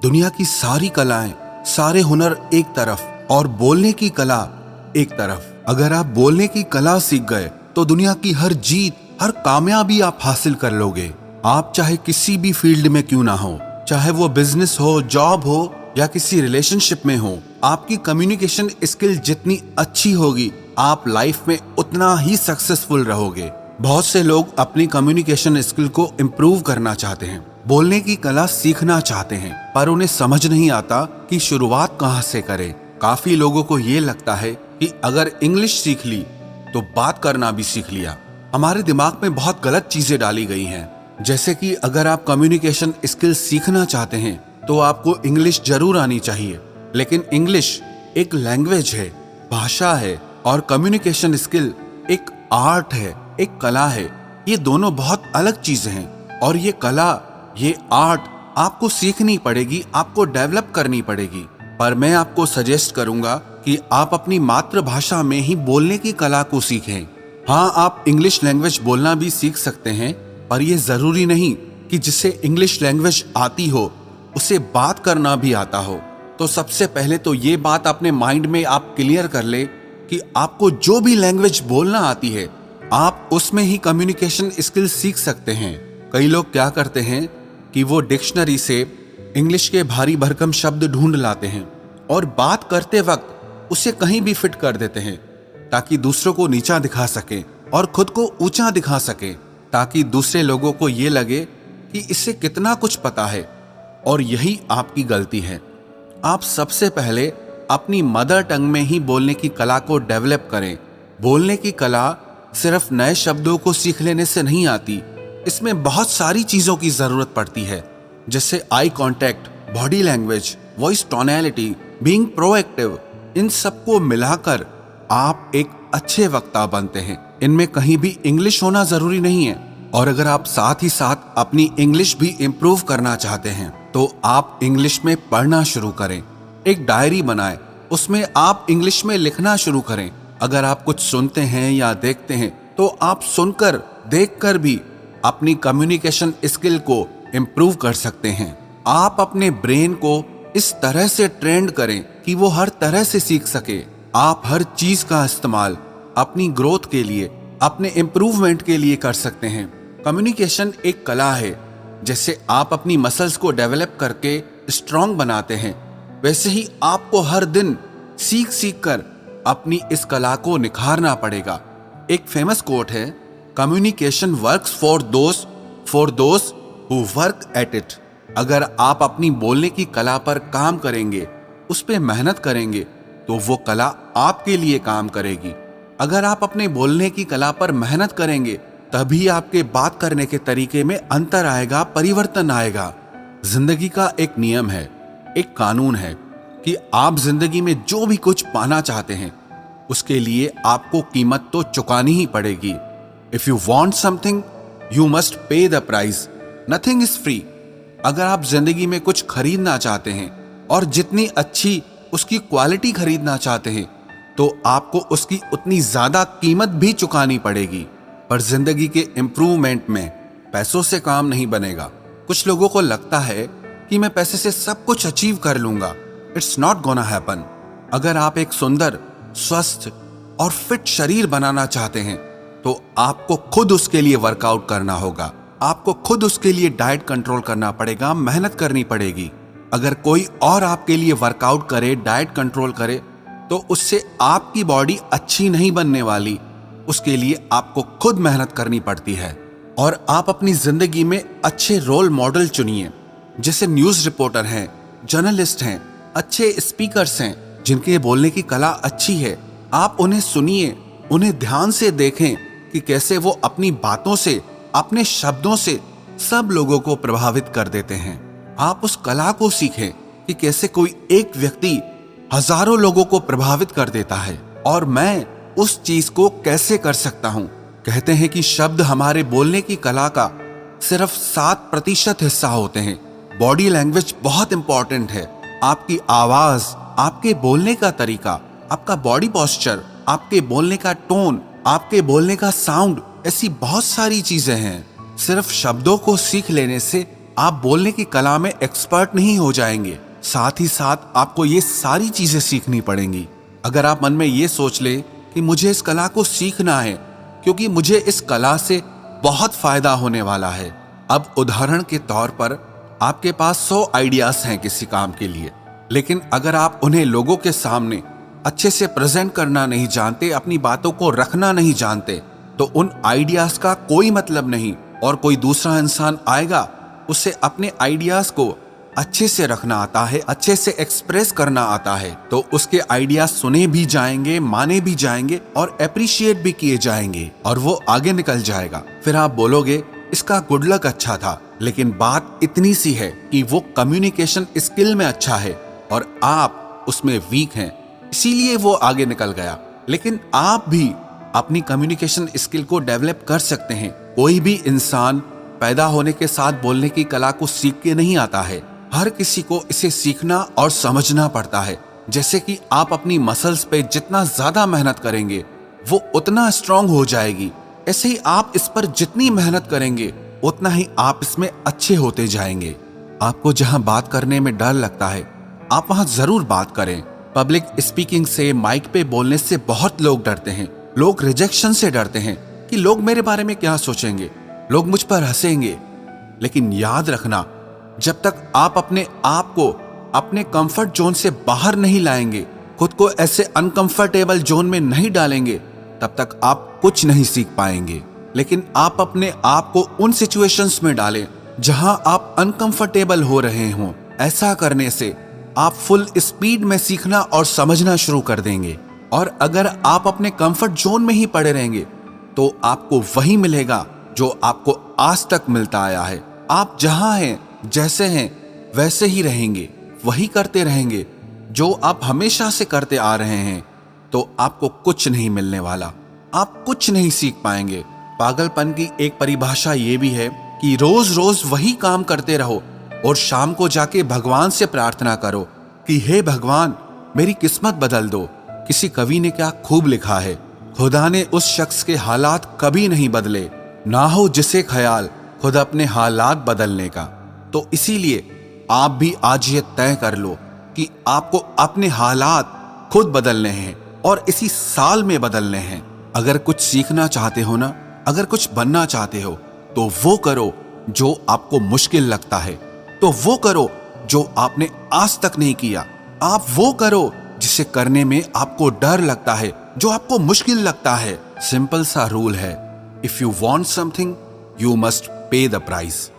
दुनिया की सारी कलाएं, सारे हुनर एक तरफ और बोलने की कला एक तरफ। अगर आप बोलने की कला सीख गए तो दुनिया की हर जीत, हर कामयाबी आप हासिल कर लोगे। आप चाहे किसी भी फील्ड में क्यों ना हो, चाहे वो बिजनेस हो, जॉब हो या किसी रिलेशनशिप में हो, आपकी कम्युनिकेशन स्किल जितनी अच्छी होगी, आप लाइफ में उतना ही सक्सेसफुल रहोगे। बहुत से लोग अपनी कम्युनिकेशन स्किल को इम्प्रूव करना चाहते हैं, बोलने की कला सीखना चाहते हैं, पर उन्हें समझ नहीं आता कि शुरुआत कहाँ से करें। काफी लोगों को ये लगता है कि अगर इंग्लिश सीख ली तो बात करना भी सीख लिया। हमारे दिमाग में बहुत गलत चीजें डाली गई हैं, जैसे कि अगर आप कम्युनिकेशन स्किल सीखना चाहते हैं तो आपको इंग्लिश जरूर आनी चाहिए, लेकिन इंग्लिश एक लैंग्वेज है, भाषा है, और कम्युनिकेशन स्किल एक आर्ट है, एक कला है। ये दोनों बहुत अलग चीजें हैं, और ये कला, ये आर्ट आपको सीखनी पड़ेगी, आपको डेवलप करनी पड़ेगी। पर मैं आपको सजेस्ट करूंगा कि आप अपनी मातृभाषा में ही बोलने की कला को सीखें। हाँ, आप इंग्लिश लैंग्वेज बोलना भी सीख सकते हैं, पर यह जरूरी नहीं कि जिसे इंग्लिश लैंग्वेज आती हो उसे बात करना भी आता हो। तो सबसे पहले तो ये बात अपने माइंड में आप क्लियर कर ले कि आपको जो भी लैंग्वेज बोलना आती है, आप उसमें ही कम्युनिकेशन स्किल सीख सकते हैं। कई लोग क्या करते हैं कि वो डिक्शनरी से इंग्लिश के भारी भरकम शब्द ढूंढ लाते हैं और बात करते वक्त उसे कहीं भी फिट कर देते हैं, ताकि दूसरों को नीचा दिखा सके और खुद को ऊंचा दिखा सके, ताकि दूसरे लोगों को ये लगे कि इससे कितना कुछ पता है। और यही आपकी गलती है। आप सबसे पहले अपनी मदर टंग में ही बोलने की कला को डेवलप करें। बोलने की कला सिर्फ नए शब्दों को सीख लेने से नहीं आती, इसमें बहुत सारी चीजों की जरूरत पड़ती है, जैसे eye contact, body language, voice tonality, being proactive. इन सबको मिलाकर आप एक अच्छे वक्ता बनते हैं। इनमें कहीं भी इंग्लिश होना जरूरी नहीं है। और अगर आप साथ ही साथ अपनी इंग्लिश भी इम्प्रूव करना चाहते हैं तो आप इंग्लिश में पढ़ना शुरू करें। एक डायरी बनाएं, उसमें आप इंग्लिश में लिखना शुरू करें। अगर आप कुछ सुनते हैं या देखते हैं तो आप सुनकर, देखकर भी अपनी कम्युनिकेशन स्किल को इम्प्रूव कर सकते हैं। आप अपने ब्रेन को इस तरह से ट्रेंड करें कि वो हर तरह से सीख सके। आप हर चीज का इस्तेमाल अपनी ग्रोथ के लिए, अपने इम्प्रूवमेंट के लिए कर सकते हैं। कम्युनिकेशन एक कला है। जैसे आप अपनी मसल्स को डेवलप करके स्ट्रांग बनाते हैं, वैसे ही आपको हर दिन सीख सीख कर अपनी इस कला को निखारना पड़ेगा। एक फेमस कोट है, communication works for those who work at it. अगर आप अपनी बोलने की कला पर काम करेंगे, उस पर मेहनत करेंगे, तो वो कला आपके लिए काम करेगी। अगर आप अपने बोलने की कला पर मेहनत करेंगे, तभी आपके बात करने के तरीके में अंतर आएगा, परिवर्तन आएगा। जिंदगी का एक नियम है, एक कानून है कि आप जिंदगी में जो भी कुछ पाना चाहते हैं, उसके लिए आपको कीमत तो चुकानी ही पड़ेगी। If you want something you must pay the price, nothing is free. अगर आप जिंदगी में कुछ खरीदना चाहते हैं और जितनी अच्छी उसकी क्वालिटी खरीदना चाहते हैं, तो आपको उसकी उतनी ज्यादा कीमत भी चुकानी पड़ेगी। पर जिंदगी के इम्प्रूवमेंट में पैसों से काम नहीं बनेगा। कुछ लोगों को लगता है कि मैं पैसे से सब कुछ अचीव कर लूंगा। It's not gonna happen. अगर आप एक सुंदर, स्वस्थ और फिट शरीर बनाना चाहते हैं तो आपको खुद उसके लिए वर्कआउट करना होगा। आपको खुद उसके लिए डाइट कंट्रोल करना पड़ेगा, मेहनत करनी पड़ेगी। अगर कोई और आपके लिए वर्कआउट करे, डाइट कंट्रोल करे, तो उससे आपकी बॉडी अच्छी नहीं बनने वाली। उसके लिए आपको खुद मेहनत करनी पड़ती है। और आप अपनी जिंदगी में अच्छे रोल मॉडल चुनिए, जैसे न्यूज रिपोर्टर हैं, जर्नलिस्ट हैं, अच्छे स्पीकर्स हैं, जिनके बोलने की कला अच्छी है। आप उन्हें सुनिए, उन्हें ध्यान से देखें कि कैसे वो अपनी बातों से, अपने शब्दों से सब लोगों को प्रभावित कर देते हैं। आप उस कला को सीखें कि कैसे कोई एक व्यक्ति हजारों लोगों को प्रभावित कर देता है, और मैं उस चीज को कैसे कर सकता हूं। कहते हैं कि शब्द हमारे बोलने की कला का सिर्फ 7% हिस्सा होते हैं। बॉडी लैंग्वेज बहुत इंपॉर्टेंट है। आपकी आवाज, आपके बोलने का तरीका, आपका बॉडी पोस्चर, आपके बोलने का टोन, आपके बोलने का साउंड, ऐसी बहुत सारी चीजें हैं। सिर्फ शब्दों को सीख लेने से आप बोलने की कला में एक्सपर्ट नहीं हो जाएंगे, साथ ही साथ आपको ये सारी चीजें सीखनी पड़ेंगी। अगर आप मन में ये सोच ले कि मुझे इस कला को सीखना है क्योंकि मुझे इस कला से बहुत फायदा होने वाला है। अब उदाहरण के तौर पर आपके पास 100 आइडियाज हैं किसी काम के लिए, लेकिन अगर आप उन्हें लोगों के सामने अच्छे से प्रेजेंट करना नहीं जानते, अपनी बातों को रखना नहीं जानते, तो उन आइडियाज का कोई मतलब नहीं। और कोई दूसरा इंसान आएगा, उसे अपने आइडियाज को अच्छे से रखना आता है, अच्छे से एक्सप्रेस करना आता है, तो उसके आइडियाज सुने भी जाएंगे, माने भी जाएंगे और अप्रिशिएट भी किए जाएंगे और वो आगे निकल जाएगा। फिर आप बोलोगे इसका गुड लक अच्छा था, लेकिन बात इतनी सी है कि वो कम्युनिकेशन स्किल में अच्छा है और आप उसमें वीक हैं, इसीलिए वो आगे निकल गया। लेकिन आप भी अपनी कम्युनिकेशन स्किल को डेवलप कर सकते हैं। कोई भी इंसान पैदा होने के साथ बोलने की कला को सीख के नहीं आता है। हर किसी को इसे सीखना और समझना पड़ता है। जैसे कि आप अपनी मसल्स पे जितना ज्यादा मेहनत करेंगे वो उतना स्ट्रांग हो जाएगी, ऐसे ही आप इस पर जितनी मेहनत करेंगे उतना ही आप इसमें अच्छे होते जाएंगे। आपको जहां बात करने में डर लगता है, आप वहां जरूर बात करें। पब्लिक स्पीकिंग से, माइक पे बोलने से बहुत लोग डरते हैं। लोग रिजेक्शन से डरते हैं कि लोग मेरे बारे में क्या सोचेंगे, लोग मुझ पर हंसेंगे। लेकिन याद रखना, जब तक आप अपने आप को अपने कंफर्ट जोन से बाहर नहीं लाएंगे, खुद को ऐसे अनकंफर्टेबल जोन में नहीं डालेंगे, तब तक आप कुछ नहीं सीख पाएंगे। लेकिन आप अपने आप को उन सिचुएशंस में डालें जहां आप अनकंफर्टेबल हो रहे हों। ऐसा करने से आप फुल स्पीड में सीखना और समझना शुरू कर देंगे। और अगर आप अपने कंफर्ट जोन में ही पड़े रहेंगे तो आपको वही मिलेगा जो आपको आज तक मिलता आया है। आप जहां हैं, जैसे हैं, वैसे ही रहेंगे, वही करते रहेंगे जो आप हमेशा से करते आ रहे हैं, तो आपको कुछ नहीं मिलने वाला, आप कुछ नहीं सीख पाएंगे। पागलपन की एक परिभाषा ये भी है कि रोज रोज वही काम करते रहो और शाम को जाके भगवान से प्रार्थना करो कि हे भगवान, मेरी किस्मत बदल दो। किसी कवि ने क्या खूब लिखा है, खुदा ने उस शख्स के हालात कभी नहीं बदले, ना हो जिसे ख्याल खुद अपने हालात बदलने का। तो इसीलिए आप भी आज ये तय कर लो कि आपको अपने हालात खुद बदलने हैं और इसी साल में बदलने हैं। अगर कुछ सीखना चाहते हो ना, अगर कुछ बनना चाहते हो, तो वो करो जो आपको मुश्किल लगता है, तो वो करो जो आपने आज तक नहीं किया। आप वो करो जिसे करने में आपको डर लगता है, जो आपको मुश्किल लगता है। सिंपल सा रूल है, if you want something you must pay the price.